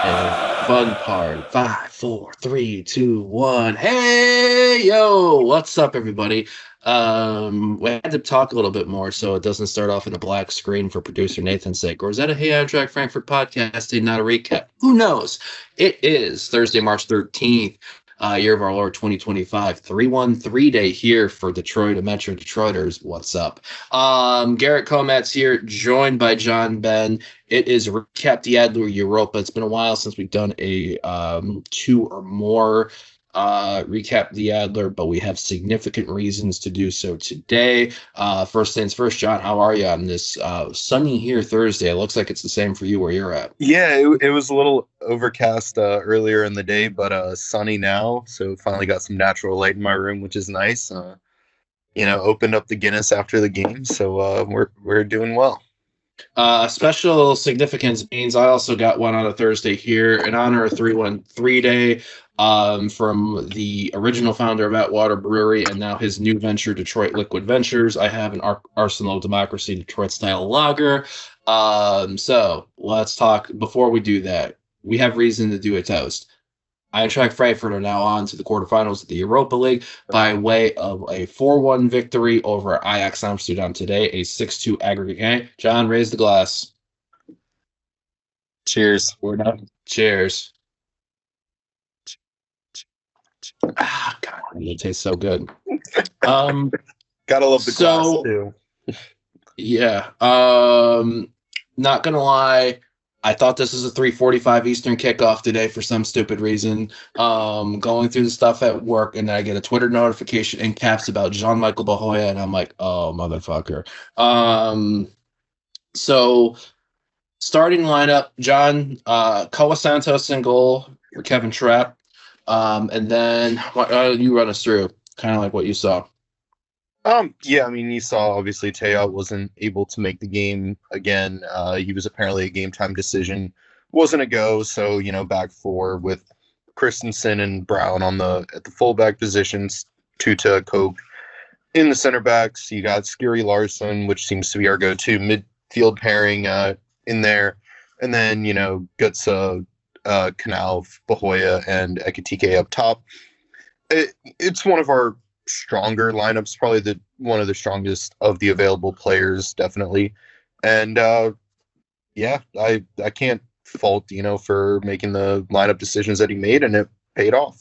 And fun part. 5, 4, 3, 2, 1. Hey, yo, what's up, everybody? We had to talk a little bit more so it doesn't start off in a black screen for producer Nathan's sake. Or is that a Hey Amtrak Frankfurt podcasting, not a recap? Who knows? It is Thursday, March 13th. Year of our Lord 2025, 313 day here for Detroit and Metro Detroiters. What's up? Garrett Comat's here, joined by John Ben. It is Recap the Adler Europa. It's been a while since we've done a two or more recap the Adler, but we have significant reasons to do so today. First things first, John, how are you on this sunny here Thursday? It looks like it's the same for you where you're at. Yeah, it was a little overcast earlier in the day, but sunny now. So finally got some natural light in my room, which is nice. Opened up the Guinness after the game, so we're doing well. Special significance means I also got one on a Thursday here in honor of 313 Day from the original founder of Atwater Brewery and now his new venture, Detroit Liquid Ventures. I have an Arsenal of Democracy Detroit style lager. So let's talk. Before we do that, we have reason to do a toast. Eintracht Frankfurt are now on to the quarterfinals of the Europa League by way of a 4-1 victory over Ajax Amsterdam today, a 6-2 aggregate game. John, raise the glass. Cheers. We're done. Cheers. Ah, God, it tastes so good. Gotta love the glass too. Yeah. Not gonna lie. I thought this was a 3:45 Eastern kickoff today for some stupid reason. Going through the stuff at work, and then I get a Twitter notification in caps about Jean-Michel Bahoya, and I'm like, oh, motherfucker. So, starting lineup, John, Koa Santos in goal for Kevin Trapp. And then you run us through kind of like what you saw. Yeah, I mean, you saw obviously Teo wasn't able to make the game again. He was apparently a game time decision, wasn't a go. So back four with Christensen and Brown at the fullback positions, Tuta, Koch in the center backs. You got Skiri Larson, which seems to be our go-to midfield pairing in there, and then Gutsa, Canal, Bahoya, and Ekitike up top. It's one of our stronger lineups, probably one of the strongest of the available players, definitely. And yeah, I can't fault for making the lineup decisions that he made, and it paid off.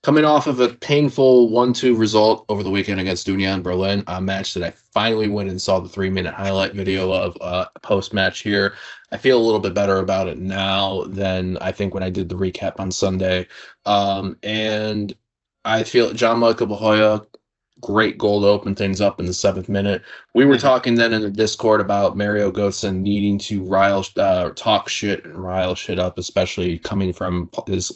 Coming off of a painful 1-2 result over the weekend against Union Berlin, a match that I finally went and saw the 3-minute highlight video of post-match here. I feel a little bit better about it now than I think when I did the recap on Sunday. And I feel Jean-Michel Bahoya, great goal to open things up in the 7th minute. We were talking then in the Discord about Mario Götze needing to talk shit and rile shit up, especially coming from his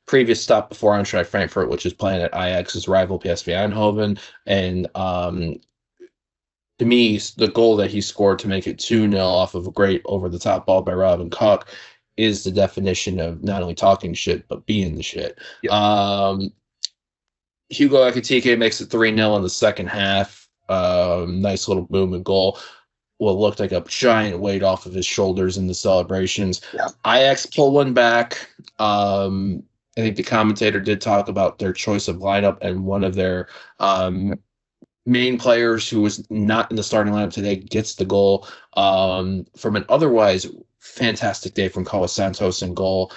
previous stop before Eintracht Frankfurt, which is playing at Ajax's rival PSV Eindhoven. And to me, the goal that he scored to make it 2-0 off of a great over-the-top ball by Robin Koch is the definition of not only talking shit, but being the shit. Yep. Hugo Ekitike makes it 3-0 in the second half. Nice little movement goal. What looked like a giant weight off of his shoulders in the celebrations. Yeah. Ajax pull one back. I think the commentator did talk about their choice of lineup, and one of their main players who was not in the starting lineup today gets the goal from an otherwise fantastic day from Koa Santos in goal.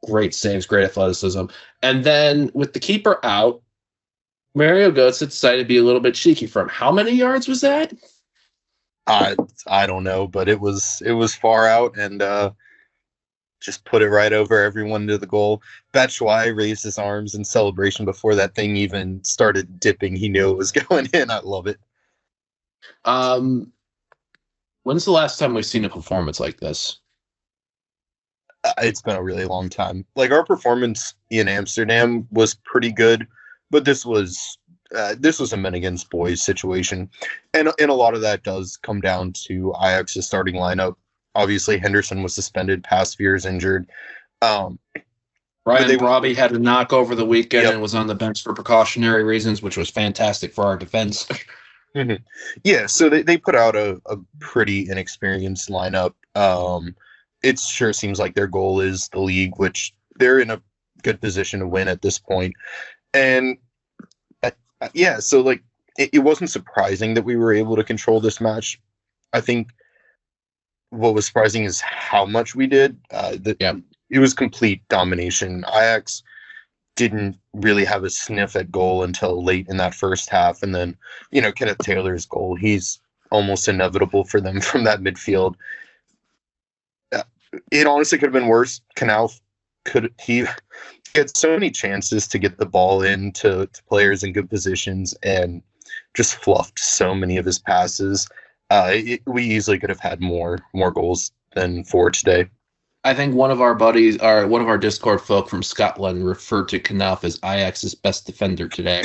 Great saves, great athleticism. And then with the keeper out, Mario Götze decided to be a little bit cheeky from how many yards was that? I don't know, but it was far out and just put it right over everyone to the goal. Batshuayi raised his arms in celebration before that thing even started dipping. He knew it was going in. I love it. When's the last time we've seen a performance like this? It's been a really long time. Like, our performance in Amsterdam was pretty good, but this was a men against boys situation, and a lot of that does come down to Ajax's starting lineup. Obviously, Henderson was suspended. Pasveer's injured. Ryan Robbie had a knock over the weekend and was on the bench for precautionary reasons, which was fantastic for our defense. Yeah, so they put out a pretty inexperienced lineup. it sure seems like their goal is the league, which they're in a good position to win at this point. And yeah, so like it wasn't surprising that we were able to control this match. I think what was surprising is how much we did. It was complete domination. Ajax didn't really have a sniff at goal until late in that first half. And then, Kenneth Taylor's goal, he's almost inevitable for them from that midfield. It honestly could have been worse. He had so many chances to get the ball into players in good positions and just fluffed so many of his passes. We easily could have had more goals than 4 today. I think one of our buddies, or one of our Discord folk from Scotland, referred to Knauff as Ajax's best defender today.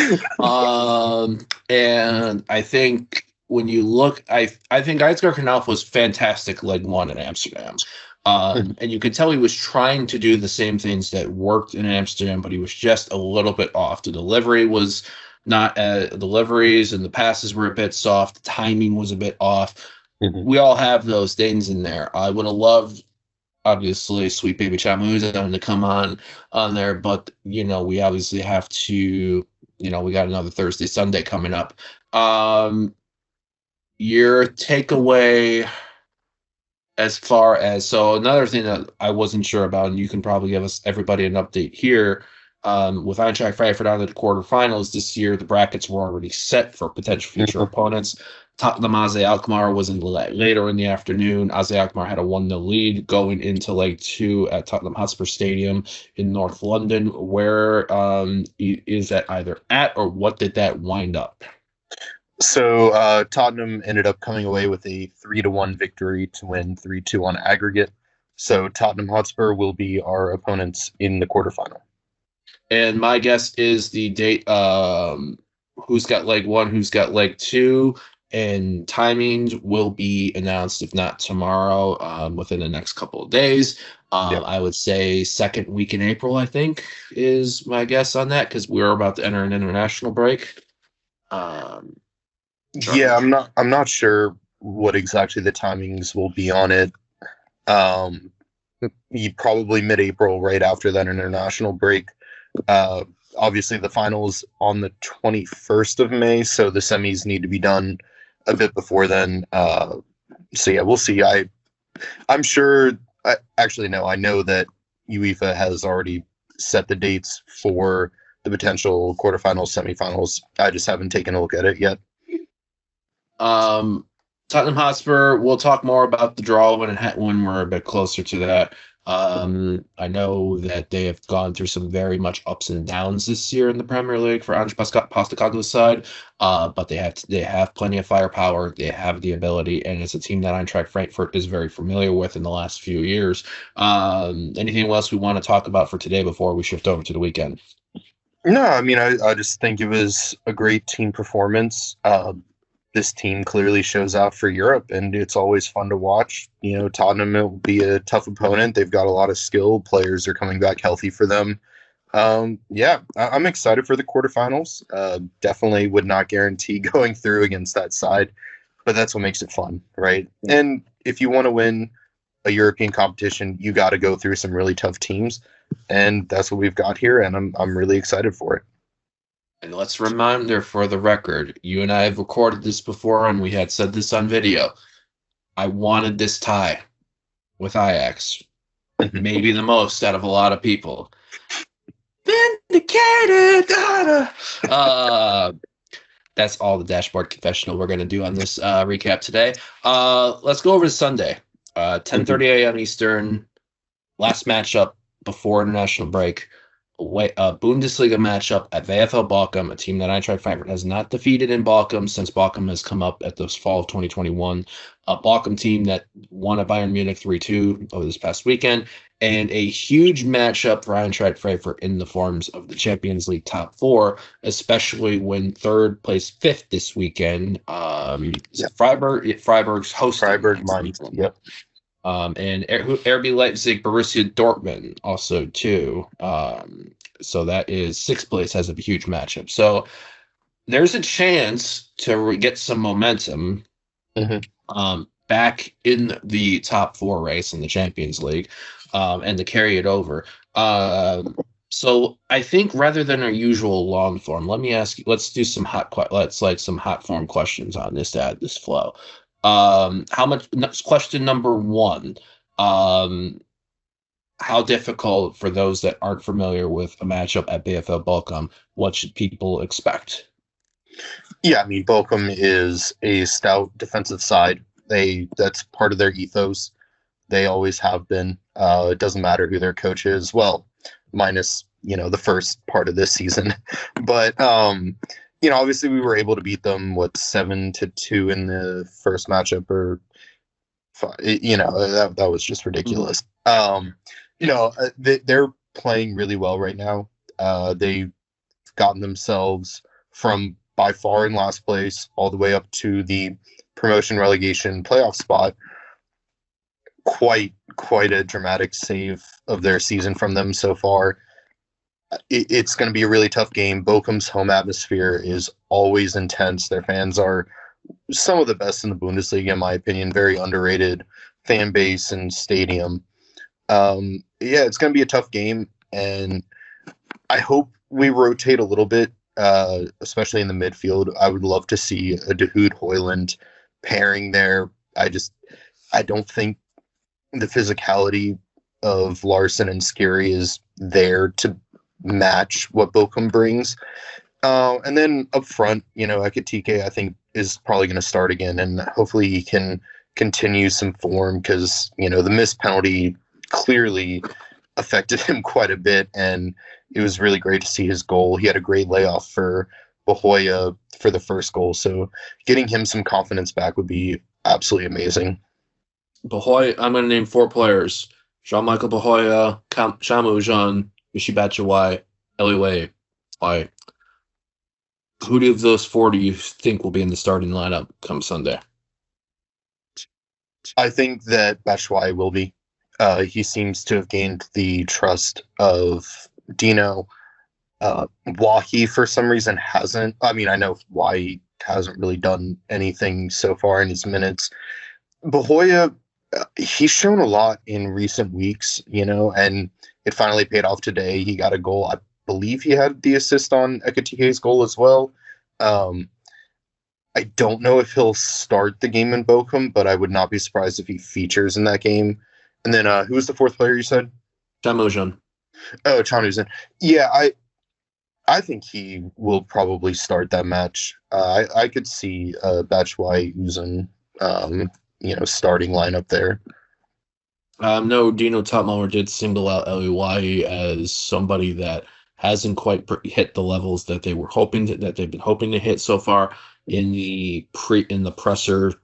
And I think when you look, I think Edsger Knauff was fantastic leg one in Amsterdam. And you could tell he was trying to do the same things that worked in Amsterdam, but he was just a little bit off. The delivery was not deliveries, and the passes were a bit soft. The timing was a bit off. Mm-hmm. We all have those things in there. I would have loved, obviously, Sweet Baby Chamuza to come on there, but we obviously have to. We got another Thursday, Sunday coming up. Your takeaway. As far as, so another thing that I wasn't sure about, and you can probably give us everybody an update here, with Eintracht Frankfurt on the quarterfinals this year, the brackets were already set for potential future opponents. Tottenham AZ Alkmaar was later in the afternoon. AZ Alkmaar had a 1-0 lead going into leg 2 at Tottenham Hotspur Stadium in North London. Where is that either at, or what did that wind up? So Tottenham ended up coming away with a 3-1 victory to win 3-2 on aggregate. So Tottenham Hotspur will be our opponents in the quarterfinal. And my guess is the date, who's got leg 1, who's got leg 2, and timings will be announced, if not tomorrow, within the next couple of days. I would say second week in April, I think, is my guess on that, because we're about to enter an international break. Yeah, I'm not sure what exactly the timings will be on it. Probably mid-April, right after that international break. Obviously, the finals on the 21st of May, so the semis need to be done a bit before then. So yeah, we'll see. I'm sure. I know that UEFA has already set the dates for the potential quarterfinals, semifinals. I just haven't taken a look at it yet. Tottenham Hotspur, we'll talk more about the draw when we're a bit closer to that. I know that they have gone through some very much ups and downs this year in the Premier League for Ange Postecoglou's side, but they have plenty of firepower. They have the ability, and it's a team that Eintracht Frankfurt is very familiar with in the last few years. Anything else we want to talk about for today before we shift over to the weekend? No, I mean, I just think it was a great team performance. This team clearly shows out for Europe, and it's always fun to watch. Tottenham will be a tough opponent. They've got a lot of skill. Players are coming back healthy for them. Yeah, I'm excited for the quarterfinals. Definitely would not guarantee going through against that side, but that's what makes it fun, right? And if you want to win a European competition, you got to go through some really tough teams, and that's what we've got here, and I'm really excited for it. And let's reminder for the record, you and I have recorded this before, and we had said this on video. I wanted this tie with Ajax. Maybe the most out of a lot of people. Vindicated! That's all the dashboard confessional we're going to do on this recap today. Let's go over to Sunday. 10:30 a.m. Eastern. Last matchup before international break. Bundesliga matchup at VfL Bochum, a team that Eintracht Frankfurt has not defeated in Bochum since Bochum has come up at the fall of 2021. A Bochum team that won at Bayern Munich 3-2 over this past weekend, and a huge matchup for Eintracht Frankfurt in the forms of the Champions League top 4, especially when third placed 5th this weekend. Freiburg's hosting. Freiburg, Mainz. Yep. And RB Leipzig, Borussia Dortmund also too. So that is 6th place, has a huge matchup. So there's a chance to get some momentum. back in the top four race in the Champions League, and to carry it over. So I think rather than our usual long form, let me ask you. Let's do some some hot form questions on this to add this flow. How much? Question number one. How difficult for those that aren't familiar with a matchup at BFL Bochum? What should people expect? Yeah, I mean, Bochum is a stout defensive side. That's part of their ethos. They always have been. It doesn't matter who their coach is. Well, minus the first part of this season, but obviously we were able to beat them 7-2 in the first matchup, or that was just ridiculous. They're playing really well right now. They've gotten themselves from by far in last place all the way up to the promotion relegation playoff spot. Quite a dramatic save of their season from them so far. It's going to be a really tough game. Bochum's home atmosphere is always intense. Their fans are some of the best in the Bundesliga, in my opinion. Very underrated fan base and stadium. It's going to be a tough game, and I hope we rotate a little bit, especially in the midfield. I would love to see a Dahoud Hoyland pairing there. I don't think the physicality of Larson and Skiri is there to match what Bochum brings. And then up front, Ekitike, I think, is probably going to start again, and hopefully he can continue some form because, the missed penalty clearly affected him quite a bit, and it was really great to see his goal. He had a great layoff for Bahoya for the first goal, so getting him some confidence back would be absolutely amazing. Bahoya, I'm going to name 4 players. Jean-Michael Bahoya, Shamu Jean, Mishibachiwai, Eliway. Who of those 4 do you think will be in the starting lineup come Sunday? I think that Batshuayi will be. He seems to have gained the trust of Dino. Wahi, for some reason, hasn't. I mean, I know Wahi hasn't really done anything so far in his minutes. Bahoya, he's shown a lot in recent weeks, and it finally paid off today. He got a goal. I believe he had the assist on Ekitike's goal as well. I don't know if he'll start the game in Bochum, but I would not be surprised if he features in that game. And then who was the 4th player you said? Chamujan. Oh, Chanuzen. Yeah, I think he will probably start that match. I could see Batshuayi using starting lineup there. No, Dino Topmuller did single out Eliwai as somebody that hasn't quite hit the levels that they've been hoping to hit so far in the presser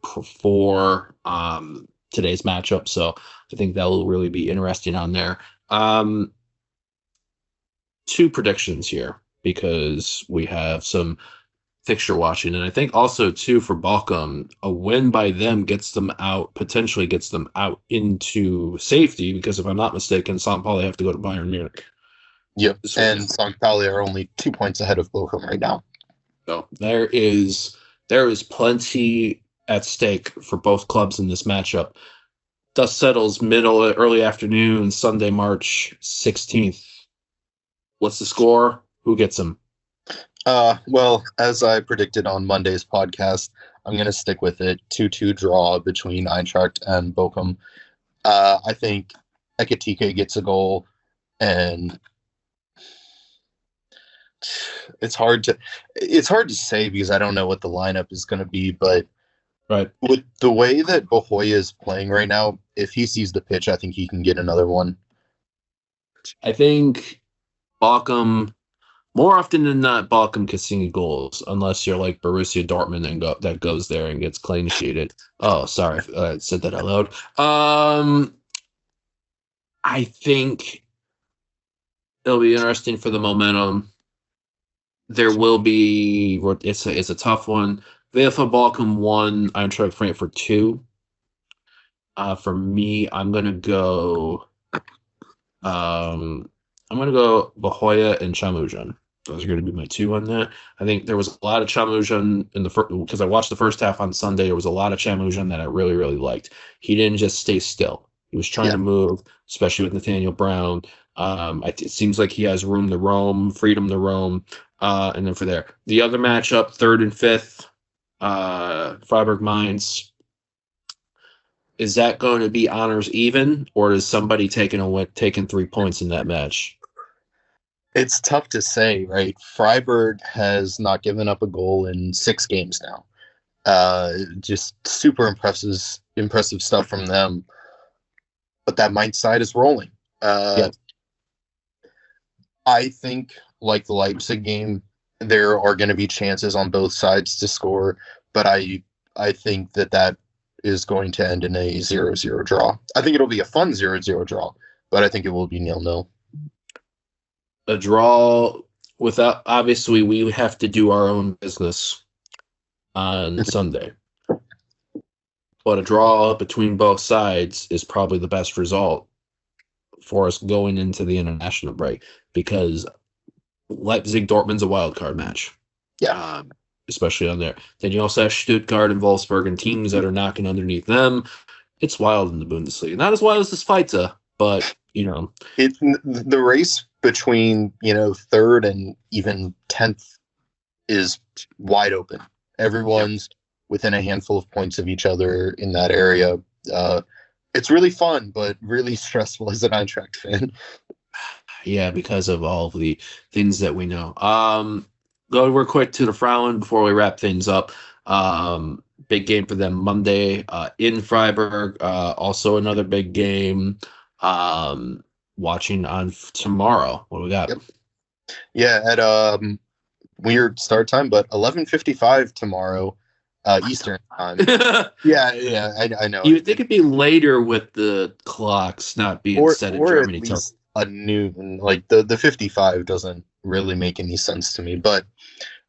for today's matchup. So I think that will really be interesting on there. 2 predictions here because we have some fixture watching, and I think also too for Bochum, a win by them potentially gets them out into safety because if I'm not mistaken, St. Pauli have to go to Bayern Munich. Yep, and St. Pauli are only 2 points ahead of Bochum right now. So there is plenty at stake for both clubs in this matchup. Dust settles early afternoon, Sunday, March 16th. What's the score? Who gets them? Well, as I predicted on Monday's podcast, I'm going to stick with it. 2-2 draw between Eintracht and Bochum. I think Ekitike gets a goal, and it's hard to say because I don't know what the lineup is going to be, but right, with the way that Bahoya is playing right now, if he sees the pitch, I think he can get another one. I think Bochum, more often than not, Bochum can sing goals, unless you're like Borussia Dortmund and that goes there and gets clean sheeted. Oh, sorry, I said that out loud. I think it'll be interesting for the momentum. There will be. It's a tough one. VfL Bochum 1, Eintracht Frankfurt 2. For me, I'm gonna go Bahoya and Chamujan. Those are going to be my two on that. I think there was a lot of Chamujan in the first, because I watched the first half on Sunday. There was a lot of Chamujan that I really, really liked. He didn't just stay still. He was trying Yeah. to move, especially with Nathaniel Brown. It seems like he has room to roam, freedom to roam. And then for there, the other matchup, third and fifth, Freiburg Mainz. Is that going to be honors even, or is somebody taking 3 points in that match? It's tough to say, right? Freiburg has not given up a goal in 6 games now. Just super impressive stuff from them. But that Mainz side is rolling. Yeah. I think, like the Leipzig game, there are going to be chances on both sides to score, but I think that is going to end in a 0-0 draw. I think it'll be a fun 0-0 draw, but I think it will be 0-0. A draw without, obviously, we have to do our own business on Sunday. But a draw between both sides is probably the best result for us going into the international break, because Leipzig Dortmund's a wild card match. Yeah. Especially on there. Then you also have Stuttgart and Wolfsburg and teams that are knocking underneath them. It's wild in the Bundesliga. Not as wild as this Fighter, but it's the race between third and even 10th is wide open. Everyone's within a handful of points of each other in that area. It's really fun, but really stressful as an Eintracht fan. Yeah, because of all of the things that we know. Go real quick to the Frauen before we wrap things up. Big game for them Monday in Freiburg. Also another big game. Watching on tomorrow. What do we got? Yep. Yeah, at weird start time, but 11:55 tomorrow, Eastern time. Yeah, I know. You think it'd be later with the clocks not being set in Germany. At least a noon, like the 55 doesn't really make any sense to me. But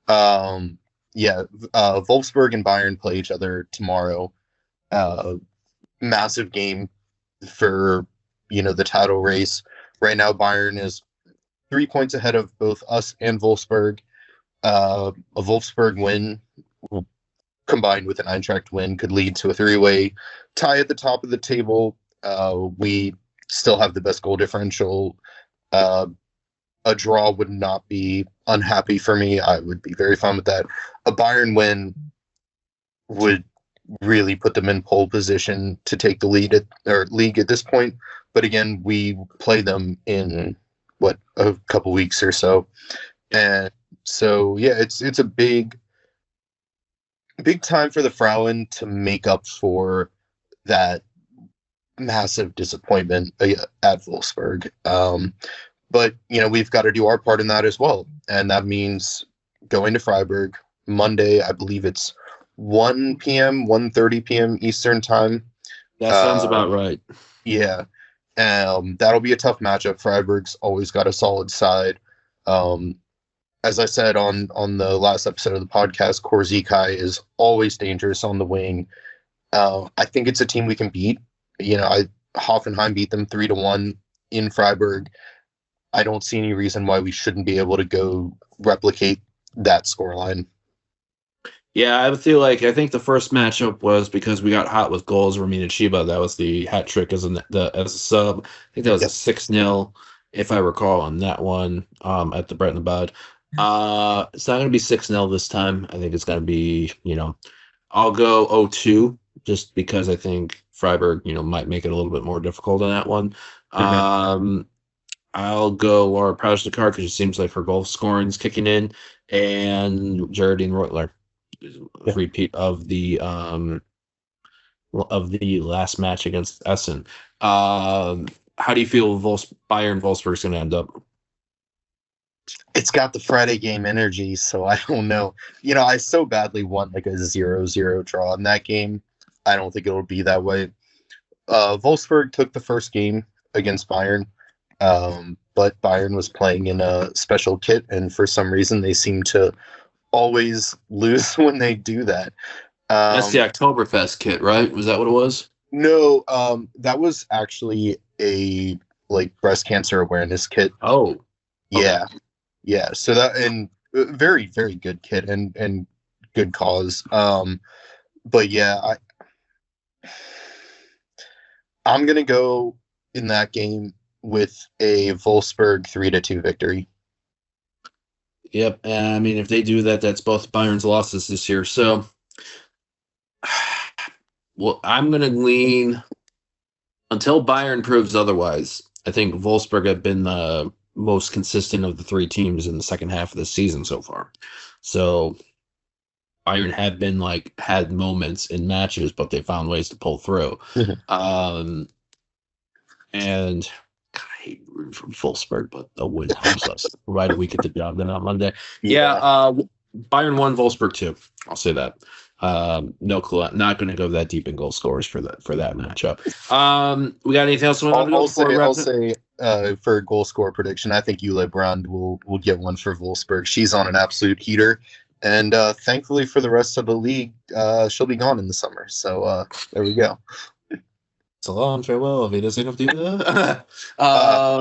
Wolfsburg and Bayern play each other tomorrow. Massive game for the title race. Right now, Bayern is 3 points ahead of both us and Wolfsburg. A Wolfsburg win combined with an Eintracht win could lead to a 3-way tie at the top of the table. We still have the best goal differential. A draw would not be unhappy for me. I would be very fine with that. A Bayern win would really put them in pole position to take the league at this point. But again, we play them in a couple weeks or so. And so, yeah, it's a big time for the Frauen to make up for that massive disappointment at Wolfsburg. But we've got to do our part in that as well, and that means going to Freiburg Monday. I believe it's 1 p.m., 1:30 p.m. Eastern time. That sounds about right. Yeah, that'll be a tough matchup. Freiburg's always got a solid side. As I said on the last episode of the podcast, Korzikai is always dangerous on the wing. I think it's a team we can beat. Hoffenheim beat them 3-1 in Freiburg. I don't see any reason why we shouldn't be able to go replicate that scoreline. Yeah, I think the first matchup was because we got hot with goals. Ramin and Chiba, that was the hat trick as a sub. I think that was a 6-0, if I recall, on that one at the Bretton Bud. It's not going to be 6-0 this time. I think it's going to be, I'll go 0-2 just because I think Freiburg, might make it a little bit more difficult on that one. Mm-hmm. I'll go Laura Prausnikar because it seems like her goal scoring is kicking in, and Geraldine Reutler, repeat of the last match against Essen. How do you feel Bayern Wolfsburg's going to end up? It's got the Friday game energy, so I don't know. I so badly want like a 0-0 draw in that game. I don't think it'll be that way. Wolfsburg took the first game against Bayern, but Bayern was playing in a special kit, and for some reason they seem to always lose when they do that. That's the Oktoberfest kit, right? Was that what it was? No, that was actually a breast cancer awareness kit. Oh, yeah. Yeah, so that and very very good kid and good cause. But yeah, I'm gonna go in that game with a Wolfsburg 3-2 victory. Yep. And I mean, if they do that, that's both Bayern's losses this year. So, well, I'm going to lean until Bayern proves otherwise. I think Wolfsburg have been the most consistent of the three teams in the second half of the season so far. So, Bayern have been had moments in matches, but they found ways to pull through. Um, and God, I hate rooting for Wolfsburg, but the win helps us. Provided we get the job done on Monday. Yeah, Bayern 1, Wolfsburg 2. I'll say that. No clue. Not going to go that deep in goal scorers for that matchup. We got anything else? I'll say for a goal score prediction, I think Yule Brand will get one for Wolfsburg. She's on an absolute heater, and thankfully for the rest of the league, she'll be gone in the summer. So there we go. So long, farewell. If he doesn't have to do that.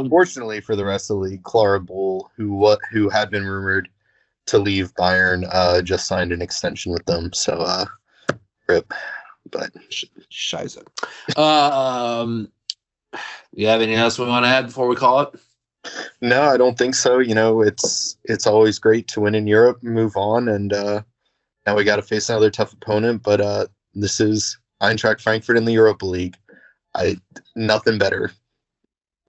Fortunately for the rest of the league, Clara Bull, who had been rumored to leave Bayern, just signed an extension with them. So rip. But Scheiße. You have anything else we want to add before we call it? No, I don't think so. It's always great to win in Europe and move on, and now we got to face another tough opponent. But this is Eintracht Frankfurt in the Europa League. Nothing better.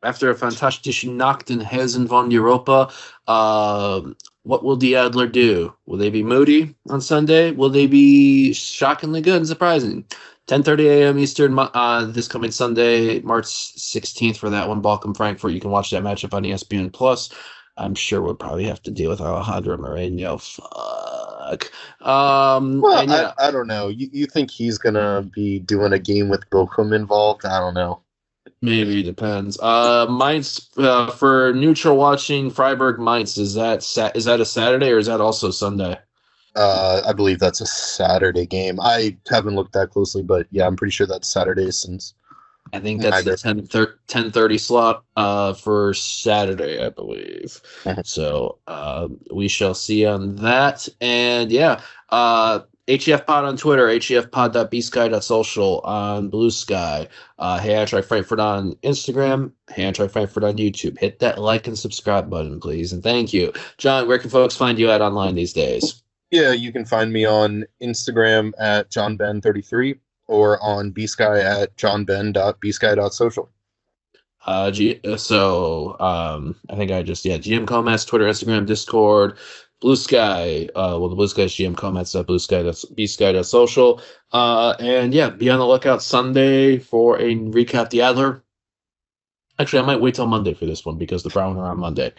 After a fantastische Nacht in Hessen von Europa, what will the Adler do? Will they be moody on Sunday? Will they be shockingly good and surprising? 10:30 a.m. Eastern this coming Sunday, March 16th for that one, Balkan Frankfurt. You can watch that matchup on ESPN Plus. I'm sure we'll probably have to deal with Alejandro Moreno. Fuck. I don't know. You think he's gonna be doing a game with Bochum involved? I don't know. Maybe, depends. Mainz for neutral watching Freiburg Mainz. Is that a Saturday or is that also Sunday? I believe that's a Saturday game. I haven't looked that closely, but yeah, I'm pretty sure that's Saturday since. I think that's the 10:30 slot for Saturday, I believe. So we shall see on that. And yeah, HEF Pod on Twitter, hefpod.bsky.social on Blue Sky. Hey Eintracht Frankfurt on Instagram, Hey Eintracht Frankfurt on YouTube. Hit that like and subscribe button, please. And thank you. John, where can folks find you at online these days? Yeah, you can find me on Instagram at johnben33 or on bsky at johnben.bsky.social. I think GM Comas, Twitter, Instagram, Discord, Blue Sky. The Blue Sky is GM Comas at bsky.social. And yeah, be on the lookout Sunday for a recap the Adler. Actually, I might wait till Monday for this one because the Brown are on Monday.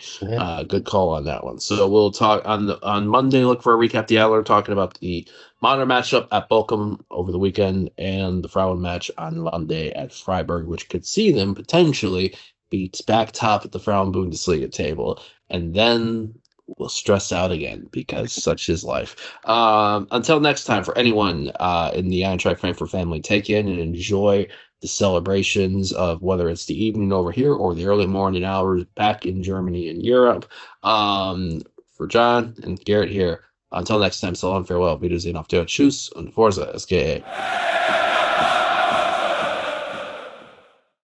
Good call on that one. So we'll talk on Monday. Look for a recap the Adler, talking about the modern matchup at Bochum over the weekend and the Frauen match on Monday at Freiburg, which could see them potentially be back top at the Frauen Bundesliga table, and then we'll stress out again because such is life. Until next time, for anyone in the Eintracht Frankfurt family, take in and enjoy the celebrations of whether it's the evening over here or the early morning hours back in Germany and Europe. For John and Garrett here, until next time, so long, farewell. Wiedersehen, auf Deutsch, tschüss, und Forza SKA.